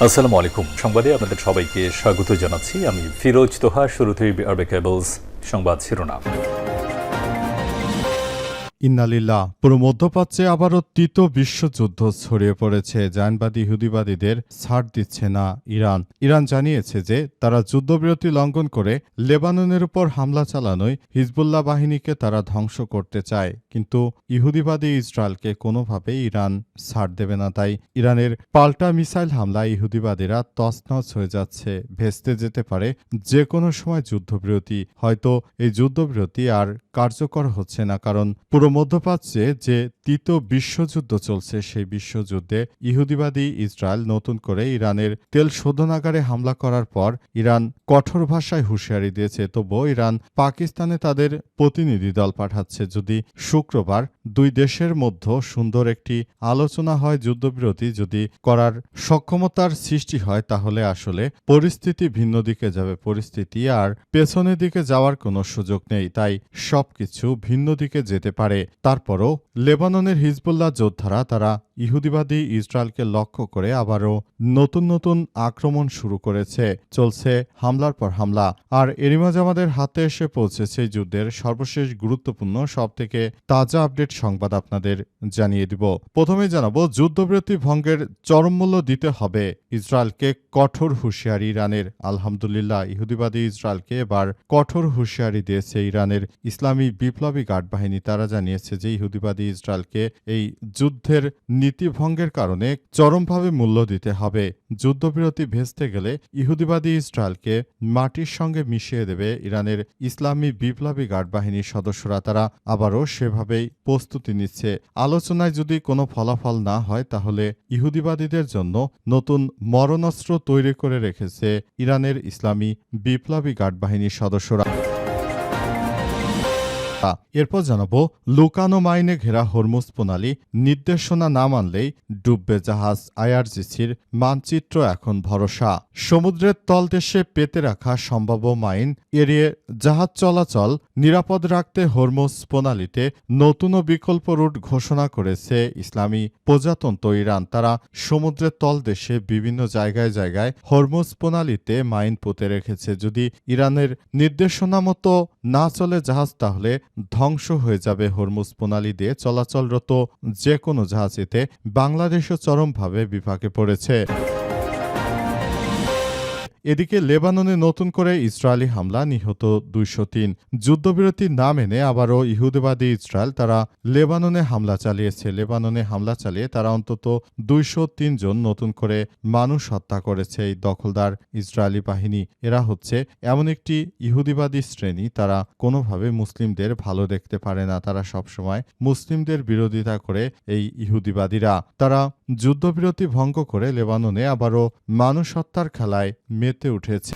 আসসালামু আলাইকুম। সংবাদে আপনাদের সবাইকে স্বাগত জানাচ্ছি। আমি ফিরোজ তোহা। শুরুতেই আরবে কেবলস সংবাদ শিরোনাম। ইন্নালিল্লাহ। পুরো মধ্যপ্রাচ্যে আবারও তৃতীয় বিশ্বযুদ্ধ ছড়িয়ে পড়েছে। জায়নবাদী ইহুদিবাদীদের ছাড় দিচ্ছে না ইরান। ইরান জানিয়েছে যে তারা যুদ্ধবিরতি লঙ্ঘন করে লেবাননের উপর হামলা চালানোয় হিজবুল্লাহ বাহিনীকে তারা ধ্বংস করতে চায়, কিন্তু ইহুদিবাদী ইসরায়েলকে কোনোভাবেই ইরান ছাড় দেবে না। তাই ইরানের পাল্টা মিসাইল হামলায় ইহুদিবাদীরা তছনছ হয়ে যাচ্ছে। ভেস্তে যেতে পারে যে কোনো সময় যুদ্ধবিরতি। হয়তো এই যুদ্ধবিরতি আর কার্যকর হচ্ছে না, কারণ পুরো মধ্যপ্রাচ্যে যে তৃতীয় বিশ্বযুদ্ধ চলছে সেই বিশ্বযুদ্ধে ইহুদিবাদী ইসরায়েল নতুন করে ইরানের তেল শোধনাগারে হামলা করার পর ইরান কঠোর ভাষায় হুঁশিয়ারি দিয়েছে। তবুও ইরান পাকিস্তানে তাদের প্রতিনিধি দল পাঠাচ্ছে। যদি শুক্রবার দুই দেশের মধ্যে সুন্দর একটি আলোচনা হয়, যুদ্ধবিরতি যদি করার সক্ষমতার সৃষ্টি হয়, তাহলে আসলে পরিস্থিতি ভিন্ন দিকে যাবে। পরিস্থিতি আর পেছনের দিকে যাওয়ার কোনো সুযোগ নেই। তাই সবকিছু ভিন্ন দিকে যেতে পারে। তারপরও লেবাননের হিজবুল্লাহ যোদ্ধারা তারা ইহুদিবাদী ইসরায়েলকে লক্ষ্য করে আবারও নতুন নতুন আক্রমণ শুরু করেছে। চলছে হামলার পর হামলা। আর এরই মাঝে আমাদের হাতে এসে পৌঁছেছে যুদ্ধের সর্বশেষ গুরুত্বপূর্ণ সবথেকে তাজা আপডেট সংবাদ আপনাদের জানিয়ে দিব। প্রথমেই জানাবো, যুদ্ধবিরতি ভঙ্গের চরম মূল্য দিতে হবে ইসরায়েলকে কঠোর হুঁশিয়ারি ইরানের। আলহামদুলিল্লাহ, ইহুদিবাদী ইসরায়েলকে এবার কঠোর হুঁশিয়ারি দিয়েছে ইরানের ইসলামী বিপ্লবী গার্ড বাহিনী। তারা জানিয়েছে যে ইহুদিবাদী ইসরায়েলকে এই যুদ্ধের নীতিভঙ্গের কারণে চরমভাবে মূল্য দিতে হবে। যুদ্ধবিরতি ভেস্তে গেলে ইহুদিবাদী ইসরায়েলকে মাটির সঙ্গে মিশিয়ে দেবে ইরানের ইসলামী বিপ্লবী গার্ড বাহিনীর সদস্যরা। তারা আবারও সেভাবেই প্রস্তুতি নিচ্ছে। আলোচনায় যদি কোনো ফলাফল না হয়, তাহলে ইহুদিবাদীদের জন্য নতুন মরণাস্ত্র তৈরি করে রেখেছে ইরানের ইসলামী বিপ্লবী গার্ড বাহিনীর সদস্যরা। এরপর জানাবো, লুকানো মাইনে ঘেরা হরমুজ প্রণালী, নির্দেশনা না মানলেই ডুববে জাহাজ। আইআরজিসির মানচিত্র এখন ভরসা। সমুদ্রের তলদেশে পেতে রাখা সম্ভাব্য মাইন এড়িয়ে জাহাজ চলাচল নিরাপদ রাখতে হরমুজ প্রণালীতে নতুন ও বিকল্প রুট ঘোষণা করেছে ইসলামী প্রজাতন্ত্র ইরান। তারা সমুদ্রের তলদেশে বিভিন্ন জায়গায় জায়গায় হরমুজ প্রণালীতে মাইন পুঁতে রেখেছে। যদি ইরানের নির্দেশনা মতো না চলে জাহাজ, তাহলে ধ্বংস হয়ে যাবে হরমুজ প্রণালী দিয়ে চলাচলরত যে কোনো জাহাজ। এতে বাংলাদেশও চরমভাবে বিপাকে পড়েছে। এদিকে লেবাননে নতুন করে ইসরায়েলি হামলা, নিহত 203। যুদ্ধবিরতি না মেনে আবারও ইহুদিবাদী ইসরায়েল তারা লেবাননে হামলা চালিয়েছে। লেবাননে হামলা চালিয়ে তারা অন্তত 203 জন নতুন করে মানুষ হত্যা করেছে এই দখলদার ইসরায়েলি বাহিনী। এরা হচ্ছে এমন একটি ইহুদিবাদী শ্রেণী, তারা কোনোভাবে মুসলিমদের ভালো দেখতে পারে না। তারা সবসময় মুসলিমদের বিরোধিতা করে এই ইহুদিবাদীরা। তারা যুদ্ধবিরতি ভঙ্গ করে লেবাননে আবারও মানুষ হত্যার খেলায় মেতে উঠেছে।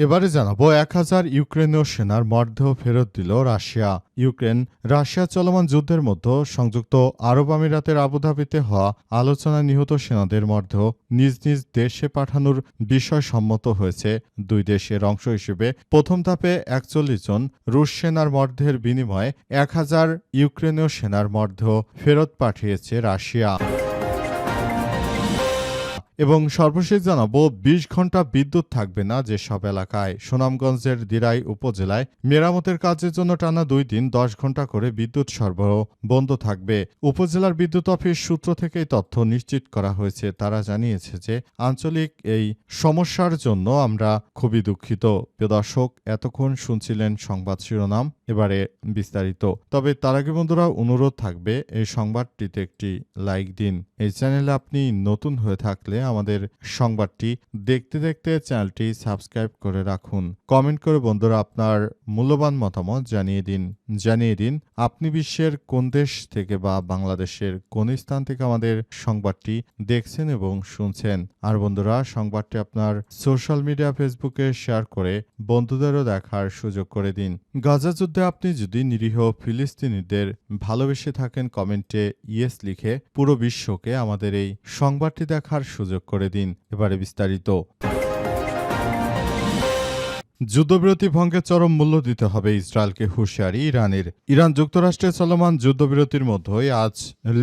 এবারে জানাবো, 1000 ইউক্রেনীয় সেনার মরদেহ ফেরত দিল রাশিয়া। ইউক্রেন রাশিয়া চলমান যুদ্ধের মধ্যে সংযুক্ত আরব আমিরাতের আবুধাবিতে হওয়া আলোচনায় নিহত সেনাদের মরদেহ নিজ নিজ দেশে পাঠানোর বিষয় সম্মত হয়েছে দুই দেশের অংশ হিসেবে। প্রথম ধাপে 41 জন রুশ সেনার মরদেহের বিনিময়ে 1000 ইউক্রেনীয় সেনার মরদেহ ফেরত পাঠিয়েছে রাশিয়া। এবং সর্বশেষ জানাবো, 20 ঘন্টা বিদ্যুৎ থাকবে না যেসব এলাকায়। সুনামগঞ্জের দিরাই উপজেলায় মেরামতের কাজের জন্য টানা 2 দিন 10 ঘন্টা করে বিদ্যুৎ সরবরাহ বন্ধ থাকবে। উপজেলার বিদ্যুৎ অফিস সূত্র থেকে এই তথ্য নিশ্চিত করা হয়েছে। তারা জানিয়েছে যে আঞ্চলিক এই সমস্যার জন্য আমরা খুবই দুঃখিত। প্রিয় দর্শক, এতক্ষণ শুনছিলেন সংবাদ শিরোনাম, এবারে বিস্তারিত। তবে তার আগে বন্ধুরা, অনুরোধ থাকবে এই সংবাদটিতে একটি লাইক দিন। এই চ্যানেলে আপনি নতুন হয়ে থাকলে আমাদের সংবাদটি দেখতে দেখতে চ্যানেলটি সাবস্ক্রাইব করে রাখুন। কমেন্ট করে বন্ধুরা আপনার মূল্যবান মতামত জানিয়ে দিন আপনি বিশ্বের কোন দেশ থেকে বা বাংলাদেশের কোন স্থান থেকে আমাদের সংবাদটি দেখছেন এবং শুনছেন। আর বন্ধুরা, সংবাদটি আপনার সোশ্যাল মিডিয়া ফেসবুকে শেয়ার করে বন্ধুদেরও দেখার সুযোগ করে দিন। গাজা যুদ্ধে আপনি যদি নিরীহ ফিলিস্তিনিদের ভালোবেসে থাকেন, কমেন্টে ইয়েস লিখে পুরো বিশ্বকে আমাদের এই সংবাদটি দেখার সুযোগ করে দিন। এবারে বিস্তারিত। যুদ্ধবিরতি ভঙ্গে চরম মূল্য দিতে হবে ইসরায়েলকে হুঁশিয়ারি ইরানের। ইরান যুক্তরাষ্ট্রে চলমান যুদ্ধবিরতির মধ্যেই আজ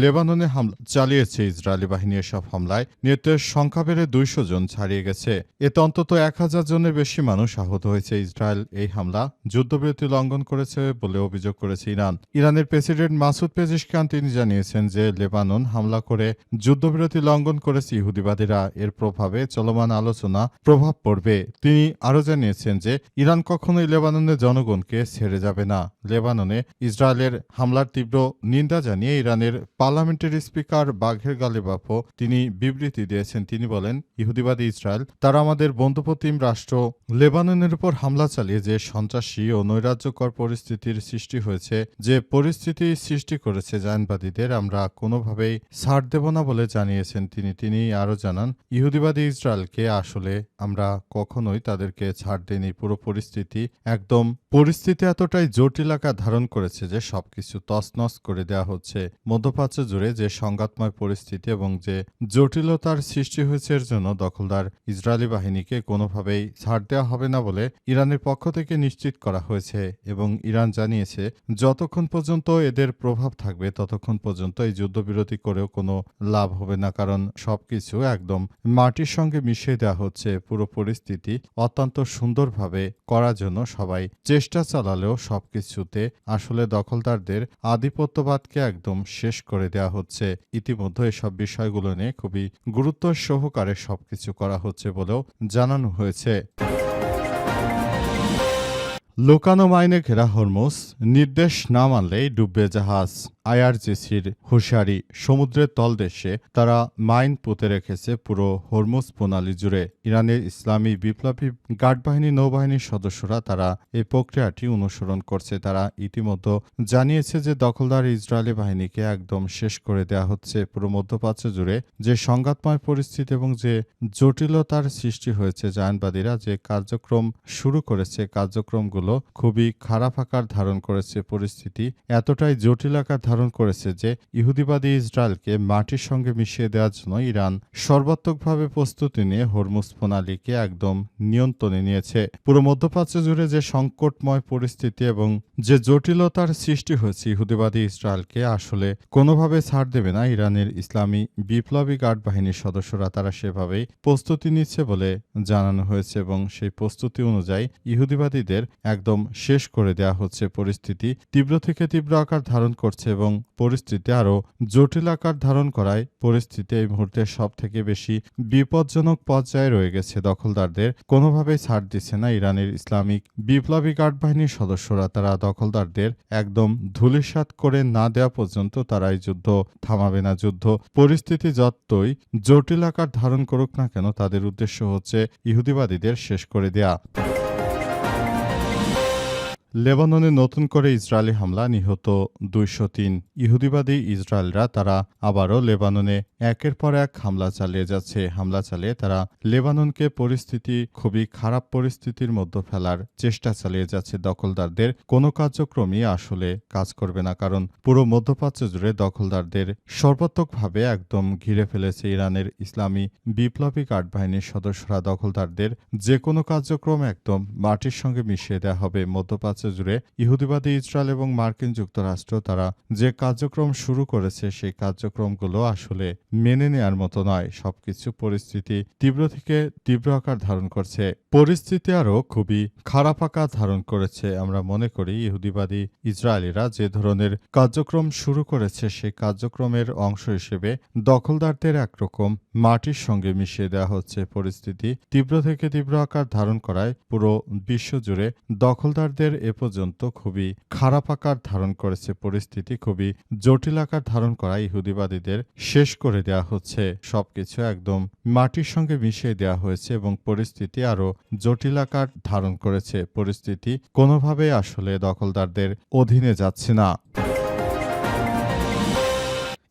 লেবাননে হামলা চালিয়েছে ইসরায়েলি বাহিনী। এসব হামলায় নিহতের সংখ্যা বেড়ে 200 জন ছাড়িয়ে গেছে। এতে অন্তত 1000 জনের বেশি মানুষ আহত হয়েছে। ইসরায়েল এই হামলা যুদ্ধবিরতি লঙ্ঘন করেছে বলে অভিযোগ করেছে ইরান। ইরানের প্রেসিডেন্ট মাসুদ পেজিশকিয়ান তিনি জানিয়েছেন যে লেবানন হামলা করে যুদ্ধবিরতি লঙ্ঘন করেছে ইহুদিবাদীরা। এর প্রভাবে চলমান আলোচনা প্রভাব পড়বে। তিনি আরও জানিয়েছেন যে ইরান কখনোই লেবাননের জনগণকে ছেড়ে যাবে না। লেবাননে ইসরায়েলের হামলার তীব্র নিন্দা জানিয়ে ইরানের পার্লামেন্টের স্পিকার বাঘের গালিবাফও তিনি বিবৃতি দিয়েছেন। তিনি বলেন, ইহুদিবাদী ইসরায়েল তারা আমাদের বন্ধুপ্রতিম রাষ্ট্র লেবাননের উপর হামলা চালিয়ে যে সন্ত্রাসী ও নৈরাজ্যকর পরিস্থিতির সৃষ্টি হয়েছে, যে পরিস্থিতি সৃষ্টি করেছে জায়নবাদীদের, আমরা কোনোভাবেই ছাড় দেব না বলে জানিয়েছেন তিনি আরও জানান, ইহুদিবাদী ইসরায়েলকে আসলে আমরা কখনোই তাদেরকে ছাড় দেইনি। পুরো পরিস্থিতি এতটাই জটিল আকার ধারণ করেছে যে সবকিছু তছনছ করে দেওয়া হচ্ছে। মধ্যপ্রাচ্য জুড়ে যে সংঘাতময় পরিস্থিতি এবং যে জটিলতার সৃষ্টি হয়েছে এর জন্য দখলদার ইসরায়েলি বাহিনীকে কোনোভাবেই ছাড় দেওয়া হবে না বলে ইরানের পক্ষ থেকে নিশ্চিত করা হয়েছে। এবং ইরান জানিয়েছে যতক্ষণ পর্যন্ত এদের প্রভাব থাকবে ততক্ষণ পর্যন্ত এই যুদ্ধবিরতি করেও কোনো লাভ হবে না, কারণ সবকিছু একদম মাটির সঙ্গে মিশিয়ে দেওয়া হচ্ছে। পুরো পরিস্থিতি অত্যন্ত সুন্দরভাবে করার জন্য সবাই চেষ্টা চালালেও সবকিছুতে আসলে দখলদারদের আধিপত্যবাদকে একদম শেষ করে দেওয়া হচ্ছে। ইতিমধ্যে এসব বিষয়গুলো নিয়ে খুবই গুরুত্ব সহকারে সবকিছু করা হচ্ছে বলেও জানানো হয়েছে। লোকানো মাইনে ঘেরা হরমুজ, নির্দেশ না মানলেই ডুববে জাহাজ। আইআরজিসির হুঁশিয়ারি, সমুদ্রের তলদেশে তারা মাইন পুঁতে রেখেছে পুরো হরমুজ প্রণালী জুড়ে। ইরানের ইসলামী বিপ্লবী গার্ড বাহিনী নৌবাহিনীর সদস্যরা তারা এই প্রক্রিয়াটি অনুসরণ করছে। তারা ইতিমধ্যে জানিয়েছে যে দখলদার ইসরায়েলি বাহিনীকে একদম শেষ করে দেওয়া হচ্ছে। পুরো মধ্যপ্রাচ্য জুড়ে যে সংঘাতময় পরিস্থিতি এবং যে জটিলতার সৃষ্টি হয়েছে, জায়নবাদীরা যে কার্যক্রম শুরু করেছে, কার্যক্রমগুলো খুবই খারাপ আকার ধারণ করেছে। পরিস্থিতি এতটাই জটিল আকার ধারণ করেছে যে ইহুদিবাদী ইসরায়েলকে মাটির সঙ্গে মিশিয়ে দেওয়ার জন্য ইরান সর্বাত্মকভাবে প্রস্তুতি নিয়ে হরমুজ প্রণালীকে একদম নিয়ন্ত্রণে নিয়েছে। পুরো মধ্যপ্রাচ্য জুড়ে যে সংকটময় পরিস্থিতি এবং যে জটিলতার সৃষ্টি হয়েছে, ইহুদিবাদী ইসরায়েলকে আসলে কোনোভাবে ছাড় দেবে না ইরানের ইসলামী বিপ্লবী গার্ড বাহিনীর সদস্যরা। তারা সেভাবেই প্রস্তুতি নিচ্ছে বলে জানানো হয়েছে এবং সেই প্রস্তুতি অনুযায়ী ইহুদিবাদীদের একদম শেষ করে দেওয়া হচ্ছে। পরিস্থিতি তীব্র থেকে তীব্র আকার ধারণ করছে এবং পরিস্থিতি আরও জটিল আকার ধারণ করায় পরিস্থিতি এই মুহূর্তে সব থেকে বেশি বিপজ্জনক পর্যায়ে রয়ে গেছে। দখলদারদের কোনোভাবেই ছাড় দিচ্ছে না ইরানের ইসলামিক বিপ্লবী গার্ড বাহিনীর সদস্যরা। তারা দখলদারদের একদম ধূলিসাৎ করে না দেওয়া পর্যন্ত তারা এই যুদ্ধ থামাবে না। যুদ্ধ পরিস্থিতি যতই জটিল আকার ধারণ করুক না কেন, তাদের উদ্দেশ্য হচ্ছে ইহুদিবাদীদের শেষ করে দেয়া। লেবাননে নতুন করে ইসরায়েলি হামলা, নিহত 203। ইহুদিবাদী ইসরায়েলরা তারা আবারও লেবাননে একের পর এক হামলা চালিয়ে যাচ্ছে। হামলা চালিয়ে তারা লেবাননকে খুবই খারাপ পরিস্থিতির মধ্যে ফেলার চেষ্টা চালিয়ে যাচ্ছে। দখলদারদের কোনো কার্যক্রমই আসলে কাজ করবে না, কারণ পুরো মধ্যপ্রাচ্য জুড়ে দখলদারদের সর্বাত্মকভাবে একদম ঘিরে ফেলেছে ইরানের ইসলামী বিপ্লবী গার্ড বাহিনীর সদস্যরা। দখলদারদের যে কোনো কার্যক্রম একদম মাটির সঙ্গে মিশিয়ে দেওয়া হবে। মধ্যপ্রাচ্য জুড়ে ইহুদিবাদী ইসরায়েল এবং মার্কিন যুক্তরাষ্ট্র তারা যে কার্যক্রম শুরু করেছে, সেই কার্যক্রমগুলো আসলে মেনে নেয়ার মতো নয়। সবকিছু পরিস্থিতি তীব্র থেকে তীব্র আকার ধারণ করছে। পরিস্থিতি আরও খুবই খারাপ আকার ধারণ করেছে। আমরা মনে করি ইহুদিবাদী ইসরায়েলিরা যে ধরনের কার্যক্রম শুরু করেছে, সেই কার্যক্রমের অংশ হিসেবে দখলদারদের একরকম মাটির সঙ্গে মিশিয়ে দেওয়া হচ্ছে। পরিস্থিতি তীব্র থেকে তীব্র আকার ধারণ করায় পুরো বিশ্ব জুড়ে দখলদারদের এ পর্যন্ত খুবই খারাপ আকার ধারণ করেছে। পরিস্থিতি খুবই জটিল আকার ধারণ করায় ইহুদিবাদীদের শেষ করে দেওয়া হচ্ছে। সবকিছু একদম মাটির সঙ্গে মিশিয়ে দেওয়া হয়েছে এবং পরিস্থিতি আরও জটিল আকার ধারণ করেছে। পরিস্থিতি কোনোভাবেই আসলে দখলদারদের অধীনে যাচ্ছে না।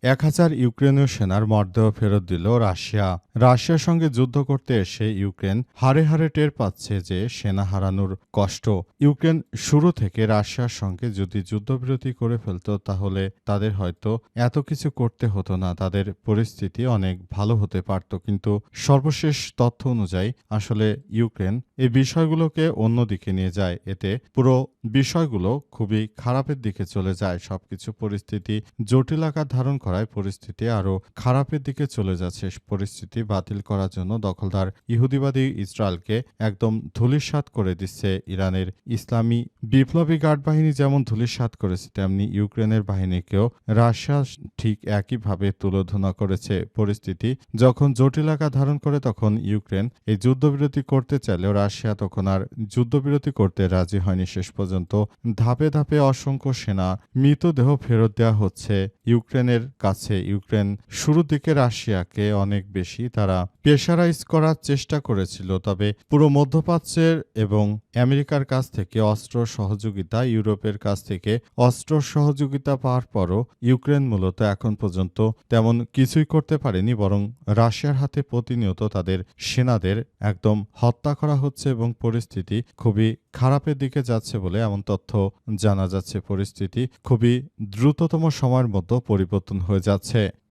1000 ইউক্রেনীয় সেনার মরদেহ ফেরত দিল রাশিয়া। রাশিয়ার সঙ্গে যুদ্ধ করতে এসে ইউক্রেন হাড়ে হাড়ে টের পাচ্ছে যে সেনা হারানোর কষ্ট। ইউক্রেন শুরু থেকে রাশিয়ার সঙ্গে যদি যুদ্ধবিরতি করে ফেলত তাহলে তাদের হয়তো এত কিছু করতে হতো না, তাদের পরিস্থিতি অনেক ভালো হতে পারত। কিন্তু সর্বশেষ তথ্য অনুযায়ী আসলে ইউক্রেন এই বিষয়গুলোকে অন্যদিকে নিয়ে যায়। এতে পুরো বিষয়গুলো খুবই খারাপের দিকে চলে যায়। সবকিছু পরিস্থিতি জটিল আকার ধারণ করায় পরিস্থিতি আরও খারাপের দিকে চলে যাচ্ছে। পরিস্থিতি বাতিল করার জন্য দখলদার ইহুদিবাদী ইসরায়েলকে একদম ধূলিসাৎ করে দিচ্ছে ইরানের ইসলামী বিপ্লবী গার্ড বাহিনী যেমন ধূলিসাৎ করেছে, তেমনি ইউক্রেনের বাহিনীকেও রাশিয়া ঠিক একইভাবে তুলোধনা করেছে। পরিস্থিতি যখন জটিল আকার ধারণ করে তখন ইউক্রেন এই যুদ্ধবিরতি করতে চাইলেও রাশিয়া তখন আর যুদ্ধবিরতি করতে রাজি হয়নি। শেষ পর্যন্ত ধাপে ধাপে অসংখ্য সেনা মৃতদেহ ফেরত দেওয়া হচ্ছে ইউক্রেনের কাছে। ইউক্রেন শুরুর দিকে রাশিয়াকে অনেক বেশি তারা প্রেশারাইজ করার চেষ্টা করেছিল, তবে পুরো মধ্যপ্রাচ্যের এবং আমেরিকার কাছ থেকে অস্ত্র সহযোগিতা, ইউরোপের কাছ থেকে অস্ত্র সহযোগিতা পাওয়ার পরও ইউক্রেন মূলত এখন পর্যন্ত তেমন কিছুই করতে পারেনি, বরং রাশিয়ার হাতে প্রতিনিয়ত তাদের সেনাদের একদম হত্যা করা হচ্ছে এবং পরিস্থিতি খুবই খারাপের দিকে যাচ্ছে বলে এমন তথ্য জানা যাচ্ছে। পরিস্থিতি খুবই দ্রুততম সময়ের মধ্যে পরিবর্তন হয়ে যাচ্ছে।